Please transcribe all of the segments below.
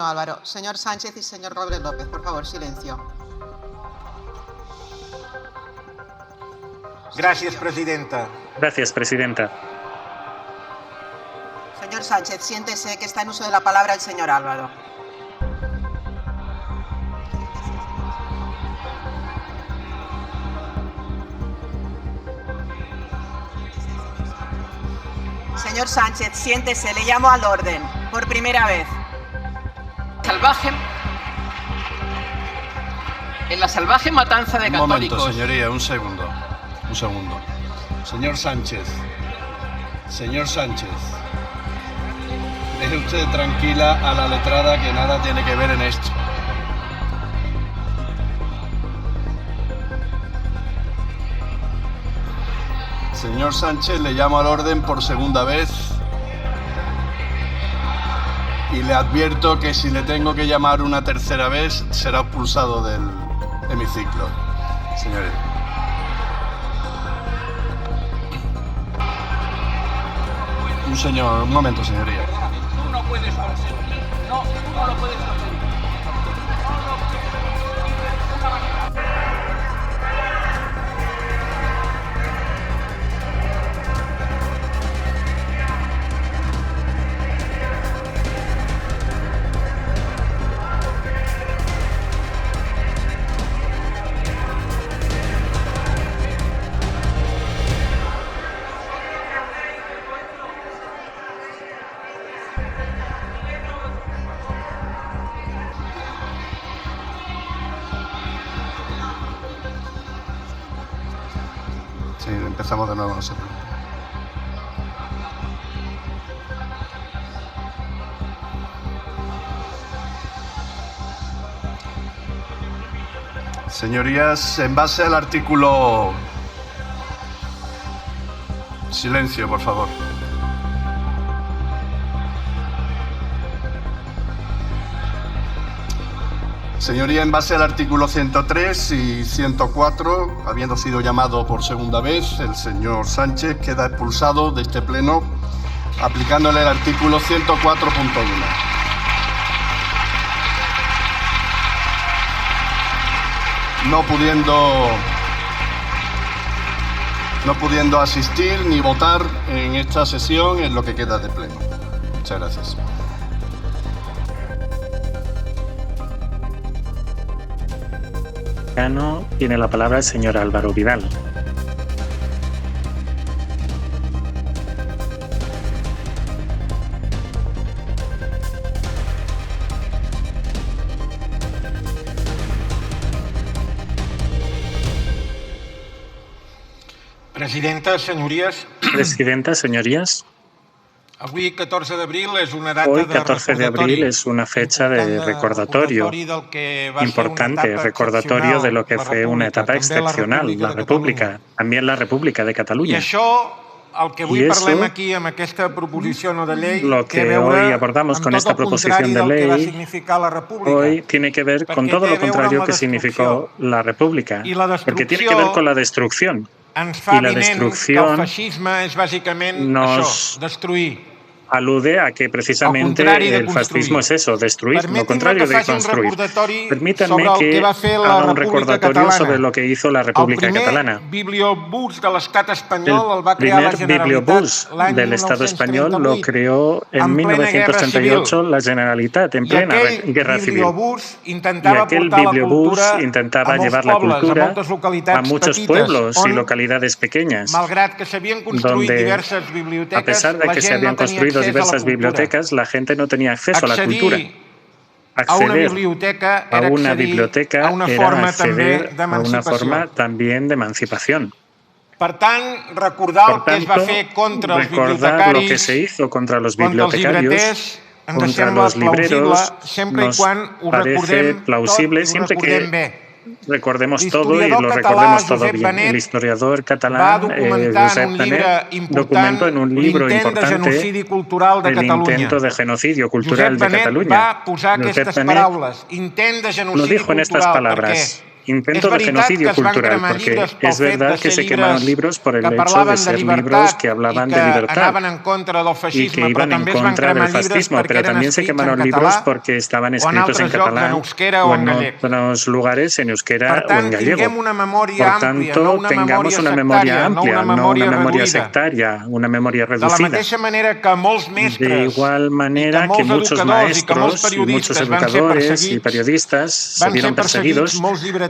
Álvaro. Señor Sánchez y señor Rodríguez López, por favor, silencio. Gracias, presidenta. Gracias, presidenta. Señor Sánchez, siéntese, que está en uso de la palabra el señor Álvaro. Señor Sánchez, siéntese, le llamo al orden, por primera vez. Salvaje, en la salvaje matanza de católicos. Un momento, señoría, un segundo. Señor Sánchez, deje usted tranquila a la letrada, que nada tiene que ver en esto. Señor Sánchez, le llamo al orden por segunda vez. Y le advierto que si le tengo que llamar una tercera vez, será expulsado del hemiciclo. Señores. Un momento, señoría. Tú no puedes consentir. No, tú no lo puedes consentir. Sí, empezamos de nuevo, no se preocupe. Señorías, en base al artículo... Silencio, por favor. Señoría, en base al artículo 103 y 104, habiendo sido llamado por segunda vez, el señor Sánchez queda expulsado de este pleno aplicándole el artículo 104.1. No pudiendo asistir ni votar en esta sesión en lo que queda de pleno. Muchas gracias. Tiene la palabra el señor Álvaro Vidal. Presidenta, señorías. Presidenta, señorías. Avui, 14 d'abril, és una data Hoy, de 14 de abril, es una fecha de recordatorio importante, recordatorio de lo que fue una etapa excepcional, la República, también la República de Cataluña. I això, el que avui parlem aquí amb aquesta proposició no de llei, lo que hoy abordamos con esta proposición de ley, hoy tiene que ver con todo lo contrario que significó la República, porque tiene que ver con la destrucción. Y la destrucción nos alude a que precisamente el fascismo es eso, destruir, lo contrario de construir. Permítanme que haga un recordatorio sobre lo que hizo la República Catalana. El primer bibliobús del Estado español lo creó en 1938 la Generalitat, en plena guerra civil. Y aquel bibliobús intentaba llevar la cultura a muchos pueblos y localidades pequeñas, donde, a pesar de que se habían construido diversas bibliotecas, la gente no tenía acceso a la cultura. Acceder a una biblioteca era acceder a una forma también de emancipación. Por tanto, recordar lo que se hizo contra los bibliotecarios, contra los libreros, nos parece plausible siempre que recordemos todo y lo recordemos todo bien. El historiador catalán Josep Panet documentó en un libro importante el intento de genocidio cultural de Cataluña. Josep Panet lo dijo en estas palabras: intento de genocidio cultural, porque es verdad que se quemaron libros por el hecho de ser libros que hablaban de libertad y que iban en contra del fascismo, pero también se quemaron libros porque estaban escritos en catalán o en otros lugares en euskera o en gallego. Por tanto, tengamos una memoria amplia, no una memoria sectaria, una memoria reducida. De igual manera que muchos maestros y muchos educadores y periodistas se vieron perseguidos,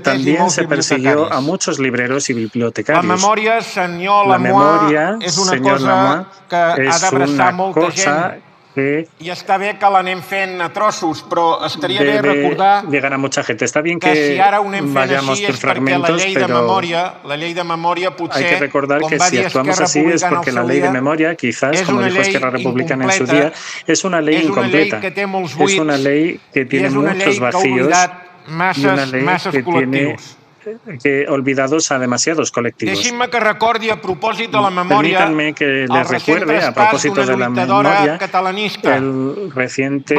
también se persiguió a muchos libreros y bibliotecarios. La memoria, señor Lamois, es una cosa que debe llegar a mucha gente. Está bien que vayamos por fragmentos, pero hay que recordar que si actuamos así es porque la ley de memoria, quizás, como dijo Esquerra Republicana en su día, es una ley incompleta. Es una ley que tiene muchos vacíos y una ley que tiene olvidados a demasiados colectivos. Permítanme que les recuerde, a propósito de la memoria, el reciente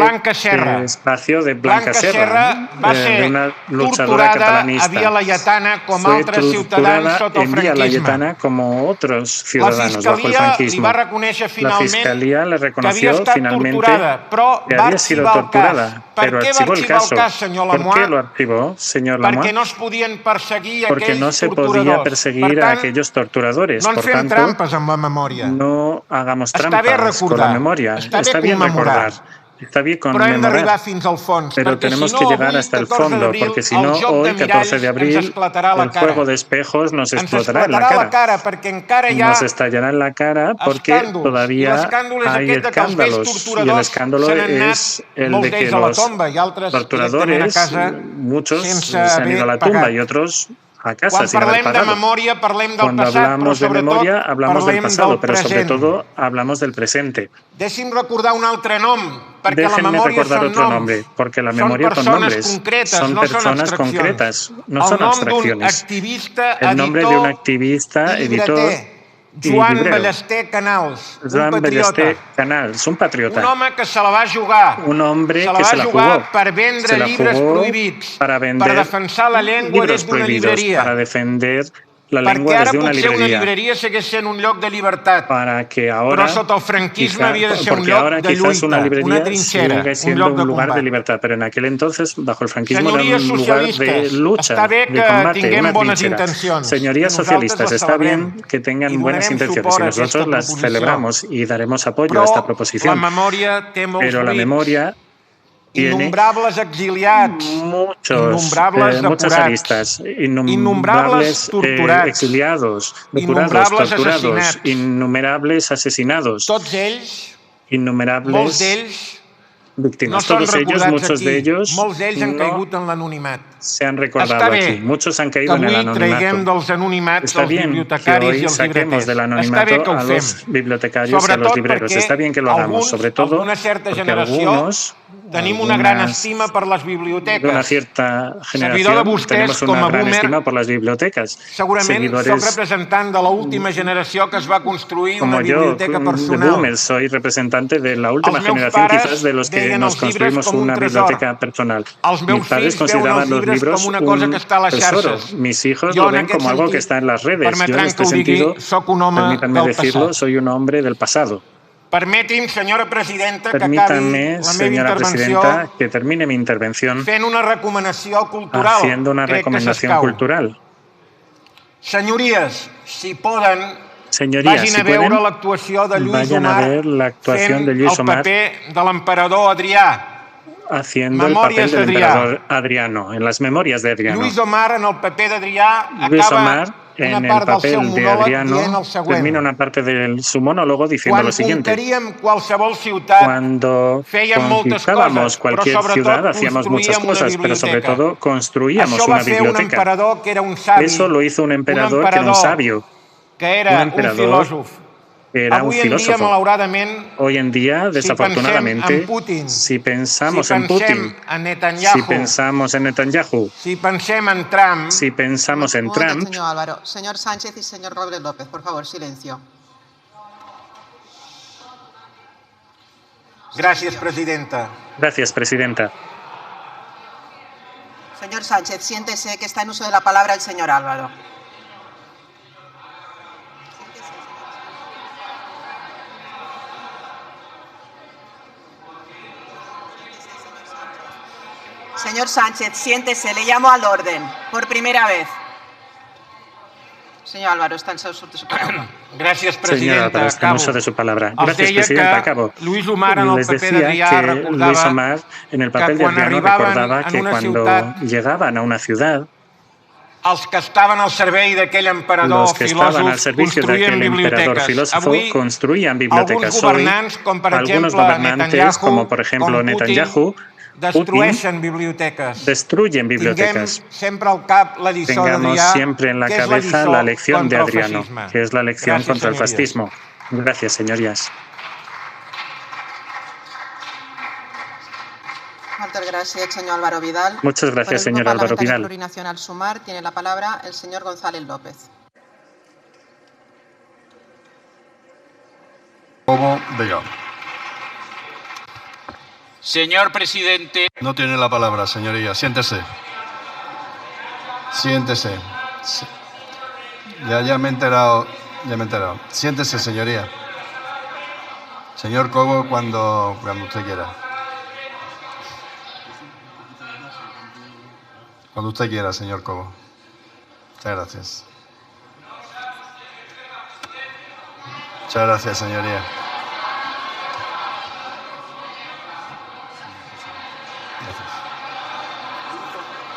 espacio de Blanca Serra, de una luchadora catalanista. Fue torturada en Vía Laietana como otros ciudadanos bajo el franquismo. La Fiscalía le reconoció finalmente que había sido torturada, pero archivó el caso. ¿Por qué lo archivó, señor Lamois? Porque no se podía perseguir a aquellos torturadores. Por tanto, no hagamos trampas con la memoria. Está bien recordar, está bien conmemorar, pero tenemos que llegar hasta el fondo, porque si no, hoy, 14 de abril, el juego de espejos nos explotará en la cara. Nos estallará en la cara porque todavía hay escándalos, y el escándalo es el de que los torturadores, muchos se han ido a la tumba y otros a casa sin haber pagado. Cuando hablamos de memoria, hablamos del pasado, pero sobre todo hablamos del presente. Déjenme recordar otro nombre, porque la memoria son nombres, son personas concretas, no son abstracciones. El nombre de un activista, editor y librero, Joan Ballester Canals, un patriota, un hombre que se la jugó para vender libros prohibidos, para defender la lengua desde una librería, para que ahora, porque ahora quizás una librería sigue siendo un lugar de libertad, pero en aquel entonces, bajo el franquismo, era un lugar de lucha, de combate, una trinchera. Señorías socialistas, está bien que tengan buenas intenciones y nosotros las celebramos y daremos apoyo a esta proposición, pero la memoria tiene muchas aristas, innumerables exiliados, depurados, torturados, innumerables asesinados, innumerables víctimas. Todos ellos, muchos de ellos, no se han recordado aquí. Muchos han caído en el anonimato. Está bien que hoy saquemos del anonimato a los bibliotecarios y a los libreros. Está bien que lo hagamos, sobre todo porque algunos de una cierta generación tenemos una gran estima por las bibliotecas. Seguidores como yo, de boomers, soy representante de la última generación, quizás de los que nos construimos una biblioteca personal. Mis padres consideraban los libros un tesoro. Mis hijos lo ven como algo que está en las redes. Yo, en este sentido, permítanme decirlo, soy un hombre del pasado. Permítame, señora presidenta, que termine mi intervención haciendo una recomendación cultural. Señorías, si pueden, vayan a ver la actuación de Lluís Omar haciendo el papel del emperador Adriano, en las memorias de Adriano. Lluís Omar, en el papel de Adriano, termina una parte de su monólogo diciendo lo siguiente: cuando conquistábamos cualquier ciudad hacíamos muchas cosas, pero sobre todo construíamos una biblioteca. Eso lo hizo un emperador que era un sabio, un emperador que era un filósofo. Hoy en día, desafortunadamente, si pensamos en Putin, si pensamos en Netanyahu, si pensamos en Trump... Señor Álvaro. Señor Sánchez y señor Rodríguez López, por favor, silencio. Gracias, presidenta. Señor Sánchez, siéntese, que está en uso de la palabra el señor Álvaro. Señor Sánchez, siéntese, le llamo al orden, por primera vez. Señor Álvaro, está en uso de su palabra. Gràcies, presidenta. Señor Álvaro, está en uso de su palabra. Gracias, presidenta. Acabo. Luis Omar en el Les paper decía d'Adrià que recordava Luis Omar en el papel de Adriano recordaba que cuando llegaban a una ciudad, els que estaven al servei d'aquell emperador los que estaban al filòsof servicio de construïen aquel emperador biblioteques. filósofo Avui, construían bibliotecas. alguns Hoy, governants, com per algunos exemple gobernantes, Netanyahu, como por ejemplo com Putin, Netanyahu, destrueixen biblioteques. destruyen bibliotecas. Tinguem sempre al cap la lliçó Tengamos d'Adrià, siempre en la que és cabeza la lección de contra el Adriano, fascisme. que es la lección Gràcies, contra el señorías. fascismo. Gracias, señorías. Muchas gracias, señor Álvaro Vidal. Muchas gracias, señor Álvaro Por el Grupo Vidal. Plurinacional Sumar tiene la palabra el señor González López. Cobo, Vega. Señor presidente. No tiene la palabra, señoría. Siéntese. Siéntese. Sí. Ya me he enterado. Ya me he enterado. Siéntese, señoría. Señor Cobo, cuando usted quiera. Cuando usted quiera, señor Cobo. Muchas gracias. Muchas gracias, señoría.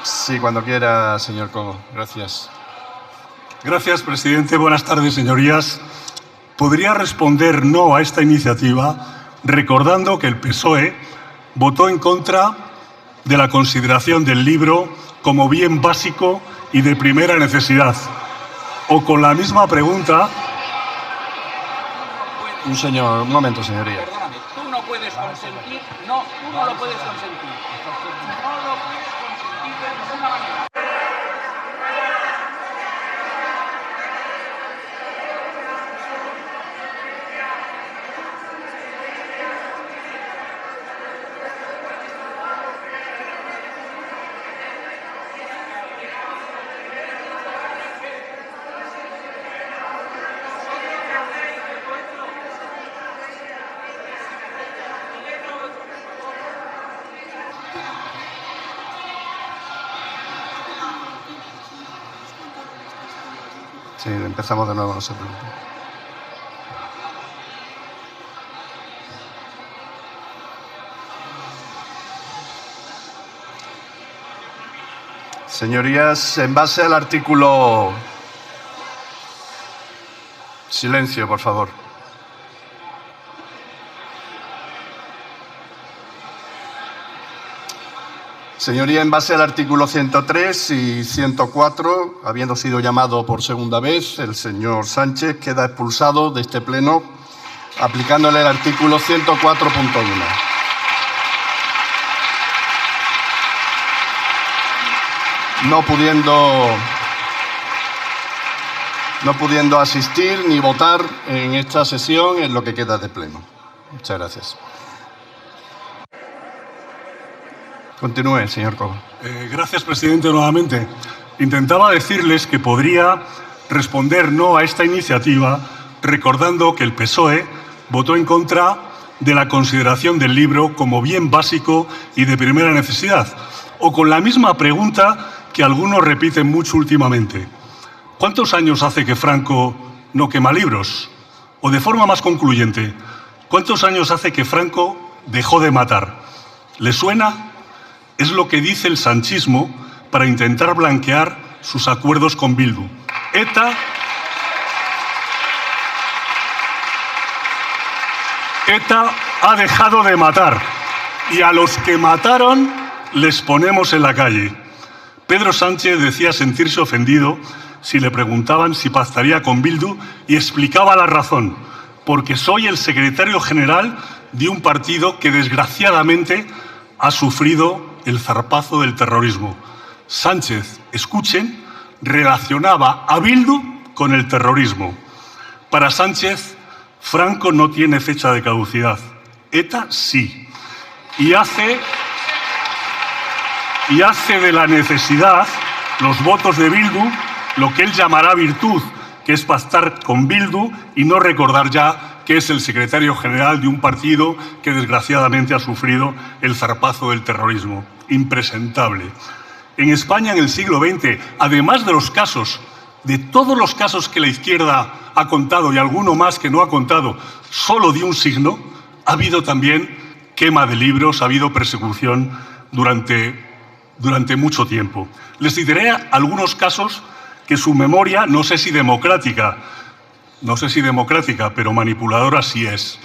Sí, cuando quiera, señor Cobo. Gracias. Gracias, presidente. Buenas tardes, señorías. Podría responder no a esta iniciativa recordando que el PSOE votó en contra de la consideración del libro como bien básico y de primera necesidad. O con la misma pregunta... Un momento, señoría. Perdóname, tú no puedes consentir. No, tú no lo puedes consentir. No lo puedes consentir de ninguna manera. Sí, empezamos de nuevo, no se preocupe. Señorías, en base al artículo... Silencio, por favor. Señoría, en base al artículo 103 y 104, habiendo sido llamado por segunda vez, el señor Sánchez queda expulsado de este pleno aplicándole el artículo 104.1. No pudiendo asistir ni votar en esta sesión en lo que queda de pleno. Muchas gracias. Continúe, señor Cobo. Gracias, presidente, nuevamente. Intentaba decirles que podría responder no a esta iniciativa recordando que el PSOE votó en contra de la consideración del libro como bien básico y de primera necesidad. O con la misma pregunta que algunos repiten mucho últimamente. ¿Cuántos años hace que Franco no quema libros? O de forma más concluyente, ¿cuántos años hace que Franco dejó de matar? ¿Le suena? Es lo que dice el sanchismo para intentar blanquear sus acuerdos con Bildu. ETA ha dejado de matar y a los que mataron les ponemos en la calle. Pedro Sánchez decía sentirse ofendido si le preguntaban si pactaría con Bildu y explicaba la razón, porque soy el secretario general de un partido que desgraciadamente ha sufrido el zarpazo del terrorismo. Sánchez, escuchen, relacionaba a Bildu con el terrorismo. Para Sánchez, Franco no tiene fecha de caducidad. ETA sí. Y hace y hace de la necesidad los votos de Bildu lo que él llamará virtud, que es pactar con Bildu y no recordar ya que es el secretario general de un partido que desgraciadamente ha sufrido el zarpazo del terrorismo. Impresentable. En España, en el siglo XX, además de los casos, de todos los casos que la izquierda ha contado y alguno más que no ha contado, solo de un signo, ha habido también quema de libros, ha habido persecución durante mucho tiempo. Les citaré algunos casos que su memoria, no sé si democrática, pero manipuladora sí es.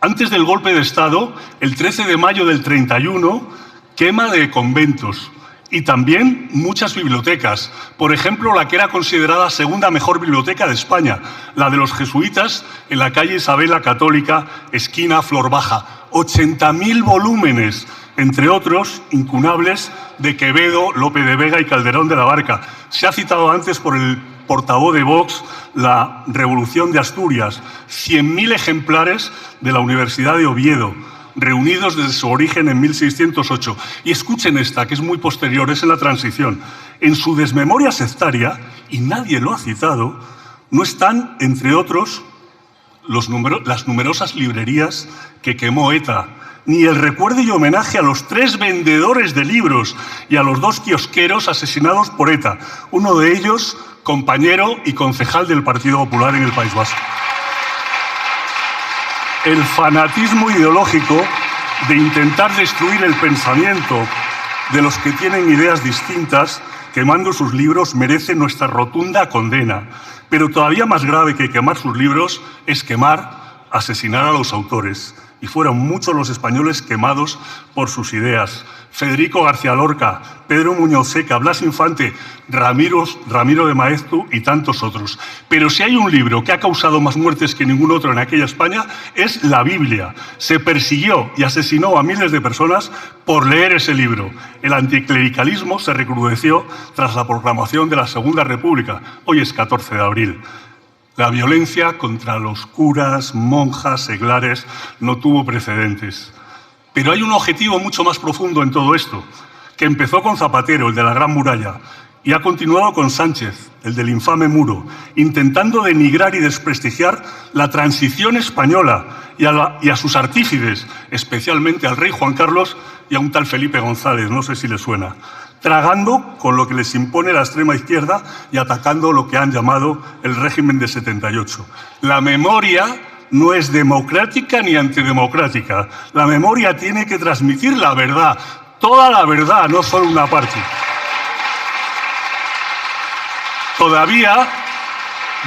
Antes del golpe de Estado, el 13 de mayo del 31, quema de conventos y también muchas bibliotecas. Por ejemplo, la que era considerada segunda mejor biblioteca de España, la de los jesuitas en la calle Isabel la Católica, esquina Flor Baja. 80.000 volúmenes, entre otros, incunables, de Quevedo, Lope de Vega y Calderón de la Barca. Se ha citado antes por el portavoz de Vox la Revolución de Asturias. 100.000 ejemplares de la Universidad de Oviedo, reunidos desde su origen en 1608. Y escuchen esta, que es muy posterior, es en la Transición. En su desmemoria sectaria, y nadie lo ha citado, no están, entre otros, las numerosas librerías que quemó ETA, ni el recuerdo y homenaje a los 3 vendedores de libros y a los 2 kiosqueros asesinados por ETA, uno de ellos compañero y concejal del Partido Popular en el País Vasco. El fanatismo ideológico de intentar destruir el pensamiento de los que tienen ideas distintas, quemando sus libros, merece nuestra rotunda condena. Pero todavía más grave que quemar sus libros es asesinar a los autores. Y fueron muchos los españoles quemados por sus ideas. Federico García Lorca, Pedro Muñoz Seca, Blas Infante, Ramiro de Maeztu y tantos otros. Pero si hay un libro que ha causado más muertes que ningún otro en aquella España, es la Biblia. Se persiguió y asesinó a miles de personas por leer ese libro. El anticlericalismo se recrudeció tras la proclamación de la Segunda República. Hoy es 14 de abril. La violencia contra los curas, monjas, seglares no tuvo precedentes. Pero hay un objetivo mucho más profundo en todo esto, que empezó con Zapatero, el de la Gran Muralla, y ha continuado con Sánchez, el del infame muro, intentando denigrar y desprestigiar la transición española y a sus artífices, especialmente al rey Juan Carlos y a un tal Felipe González, no sé si le suena, tragando con lo que les impone la extrema izquierda y atacando lo que han llamado el régimen de 78. La memoria no es democrática ni antidemocrática. La memoria tiene que transmitir la verdad, toda la verdad, no solo una parte. Todavía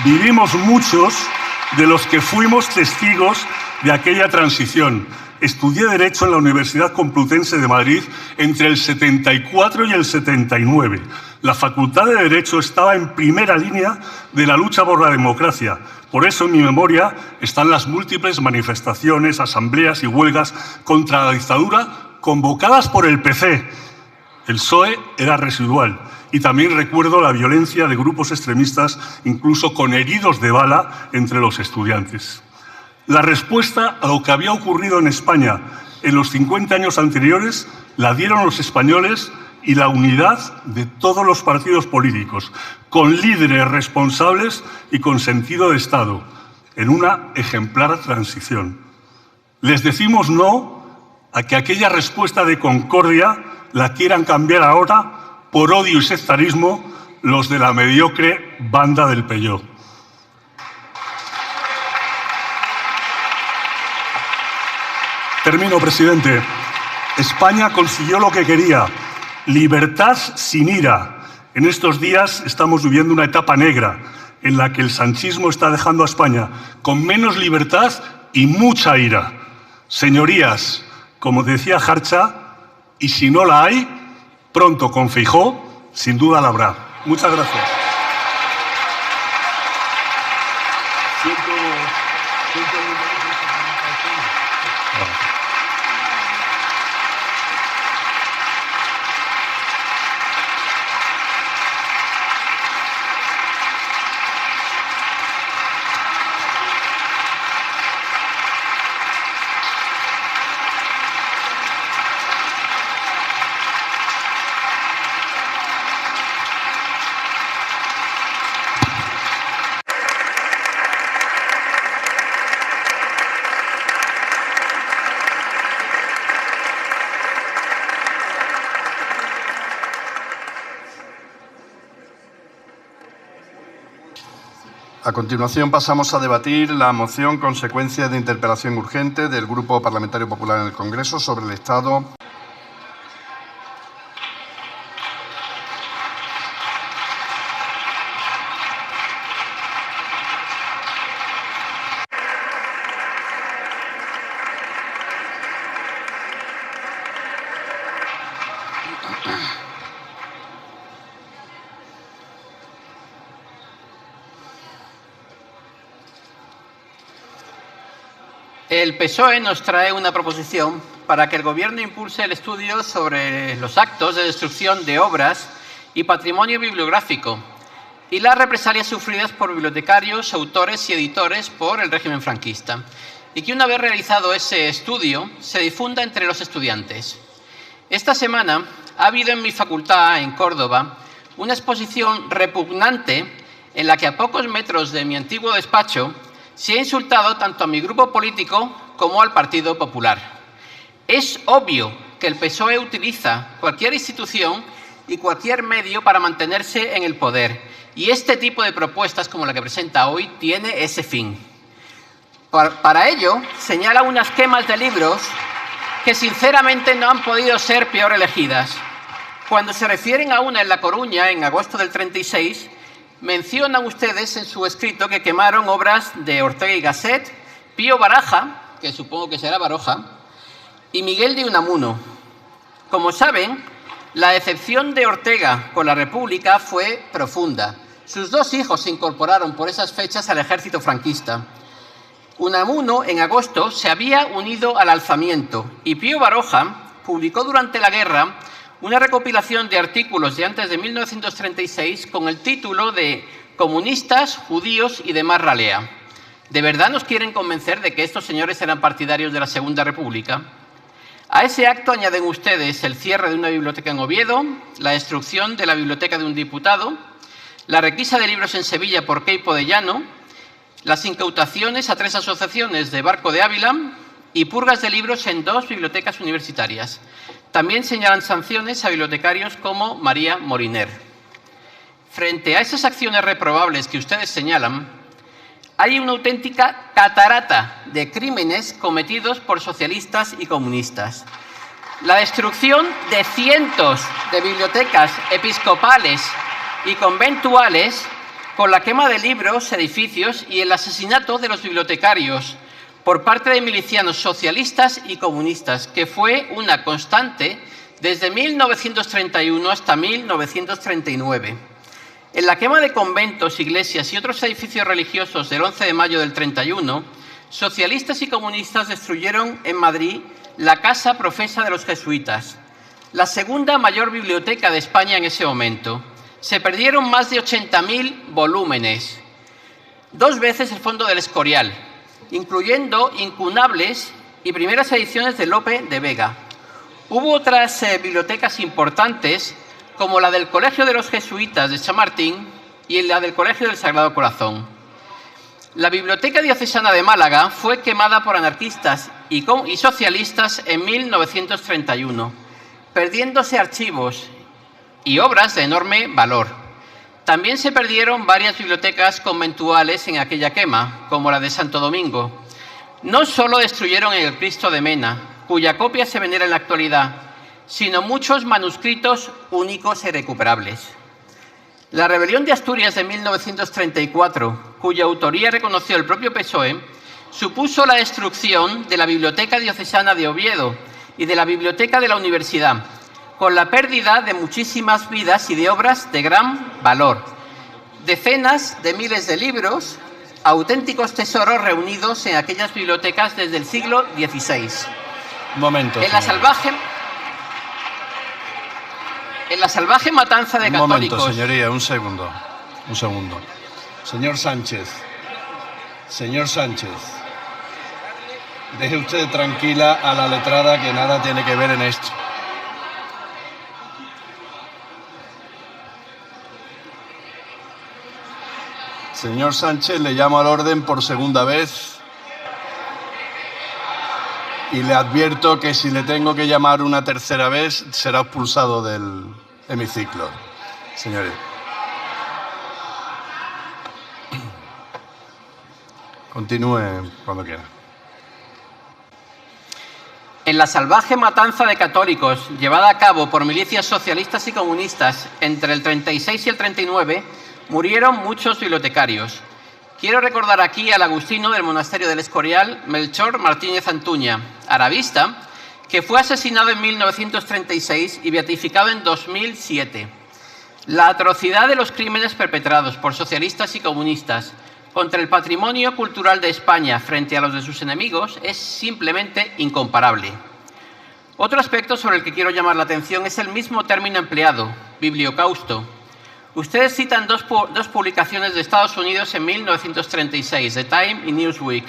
vivimos muchos de los que fuimos testigos de aquella transición. Estudié Derecho en la Universidad Complutense de Madrid entre el 74 y el 79. La Facultad de Derecho estaba en primera línea de la lucha por la democracia. Por eso en mi memoria están las múltiples manifestaciones, asambleas y huelgas contra la dictadura convocadas por el PC. El PSOE era residual. Y también recuerdo la violencia de grupos extremistas, incluso con heridos de bala entre los estudiantes. La respuesta a lo que había ocurrido en España en los 50 años anteriores la dieron los españoles y la unidad de todos los partidos políticos, con líderes responsables y con sentido de Estado, en una ejemplar transición. Les decimos no a que aquella respuesta de concordia la quieran cambiar ahora por odio y sectarismo los de la mediocre banda del Peugeot. Termino, presidente. España consiguió lo que quería, libertad sin ira. En estos días estamos viviendo una etapa negra en la que el sanchismo está dejando a España con menos libertad y mucha ira. Señorías, como decía Jarcha, y si no la hay, pronto con Feijóo, sin duda la habrá. Muchas gracias. A continuación pasamos a debatir la moción consecuencia de interpelación urgente del Grupo Parlamentario Popular en el Congreso sobre el estado. El PSOE nos trae una proposición para que el Gobierno impulse el estudio sobre los actos de destrucción de obras y patrimonio bibliográfico y las represalias sufridas por bibliotecarios, autores y editores por el régimen franquista, y que una vez realizado ese estudio se difunda entre los estudiantes. Esta semana ha habido en mi facultad, en Córdoba, una exposición repugnante en la que a pocos metros de mi antiguo despacho se ha insultado tanto a mi grupo político como al Partido Popular. Es obvio que el PSOE utiliza cualquier institución y cualquier medio para mantenerse en el poder, y este tipo de propuestas como la que presenta hoy tiene ese fin. Para ello, señala unas quemas de libros que sinceramente no han podido ser peor elegidas. Cuando se refieren a una en La Coruña, en agosto del 36, mencionan ustedes en su escrito que quemaron obras de Ortega y Gasset, Pío Baraja, que supongo que será Baroja, y Miguel de Unamuno. Como saben, la decepción de Ortega con la República fue profunda. Sus dos hijos se incorporaron por esas fechas al ejército franquista. Unamuno, en agosto, se había unido al alzamiento, y Pío Baroja publicó durante la guerra una recopilación de artículos de antes de 1936 con el título de Comunistas, judíos y demás ralea. ¿De verdad nos quieren convencer de que estos señores eran partidarios de la Segunda República? A ese acto añaden ustedes el cierre de una biblioteca en Oviedo, la destrucción de la biblioteca de un diputado, la requisa de libros en Sevilla por Queipo de Llano, las incautaciones a 3 asociaciones de Barco de Ávila y purgas de libros en 2 bibliotecas universitarias. También señalan sanciones a bibliotecarios como María Moriner. Frente a esas acciones reprobables que ustedes señalan, hay una auténtica catarata de crímenes cometidos por socialistas y comunistas. La destrucción de cientos de bibliotecas episcopales y conventuales con la quema de libros, edificios y el asesinato de los bibliotecarios por parte de milicianos socialistas y comunistas, que fue una constante desde 1931 hasta 1939. En la quema de conventos, iglesias y otros edificios religiosos del 11 de mayo del 31, socialistas y comunistas destruyeron en Madrid la casa profesa de los jesuitas, la segunda mayor biblioteca de España en ese momento. Se perdieron más de 80.000 volúmenes, 2 veces el Fondo del Escorial, incluyendo incunables y primeras ediciones de Lope de Vega. Hubo otras bibliotecas importantes, como la del Colegio de los Jesuitas de Chamartín y la del Colegio del Sagrado Corazón. La Biblioteca Diocesana de Málaga fue quemada por anarquistas y socialistas en 1931, perdiéndose archivos y obras de enorme valor. También se perdieron varias bibliotecas conventuales en aquella quema, como la de Santo Domingo. No solo destruyeron el Cristo de Mena, cuya copia se venera en la actualidad, sino muchos manuscritos únicos e irrecuperables. La rebelión de Asturias de 1934, cuya autoría reconoció el propio PSOE, supuso la destrucción de la Biblioteca Diocesana de Oviedo y de la Biblioteca de la Universidad, con la pérdida de muchísimas vidas y de obras de gran valor. Decenas de miles de libros, auténticos tesoros reunidos en aquellas bibliotecas desde el siglo XVI. Un momento. En la salvaje matanza de católicos. Un momento, señoría, un segundo. Un segundo. Señor Sánchez. Señor Sánchez. Deje usted tranquila a la letrada, que nada tiene que ver en esto. Señor Sánchez, le llamo al orden por segunda vez y le advierto que si le tengo que llamar una tercera vez será expulsado del hemiciclo. Señores. Continúe cuando quiera. En la salvaje matanza de católicos llevada a cabo por milicias socialistas y comunistas entre el 36 y el 39, murieron muchos bibliotecarios. Quiero recordar aquí al agustino del monasterio del Escorial, Melchor Martínez Antuña, arabista, que fue asesinado en 1936 y beatificado en 2007. La atrocidad de los crímenes perpetrados por socialistas y comunistas contra el patrimonio cultural de España frente a los de sus enemigos es simplemente incomparable. Otro aspecto sobre el que quiero llamar la atención es el mismo término empleado, bibliocausto. Ustedes citan dos publicaciones de Estados Unidos en 1936, The Time y Newsweek.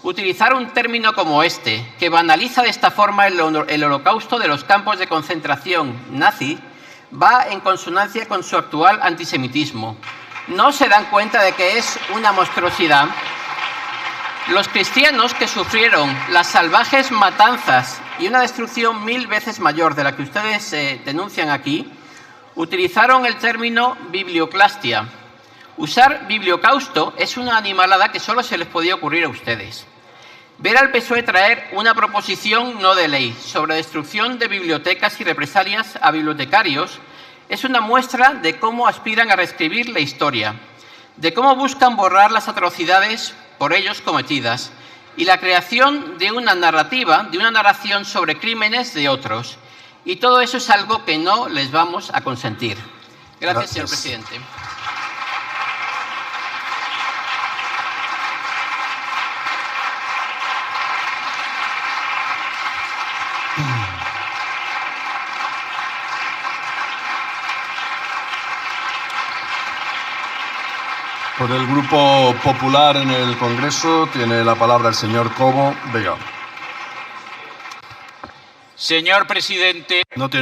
Utilizar un término como este, que banaliza de esta forma el holocausto de los campos de concentración nazi, va en consonancia con su actual antisemitismo. ¿No se dan cuenta de que es una monstruosidad? Los cristianos que sufrieron las salvajes matanzas y una destrucción 1000 veces mayor de la que ustedes denuncian aquí, utilizaron el término biblioclastia. Usar bibliocausto es una animalada que solo se les podía ocurrir a ustedes. Ver al PSOE traer una proposición no de ley sobre destrucción de bibliotecas y represalias a bibliotecarios es una muestra de cómo aspiran a reescribir la historia, de cómo buscan borrar las atrocidades por ellos cometidas y la creación de una narrativa, de una narración sobre crímenes de otros. Y todo eso es algo que no les vamos a consentir. Gracias, señor presidente. Por el Grupo Popular en el Congreso tiene la palabra el señor Cobo Vega. Señor presidente. No tiene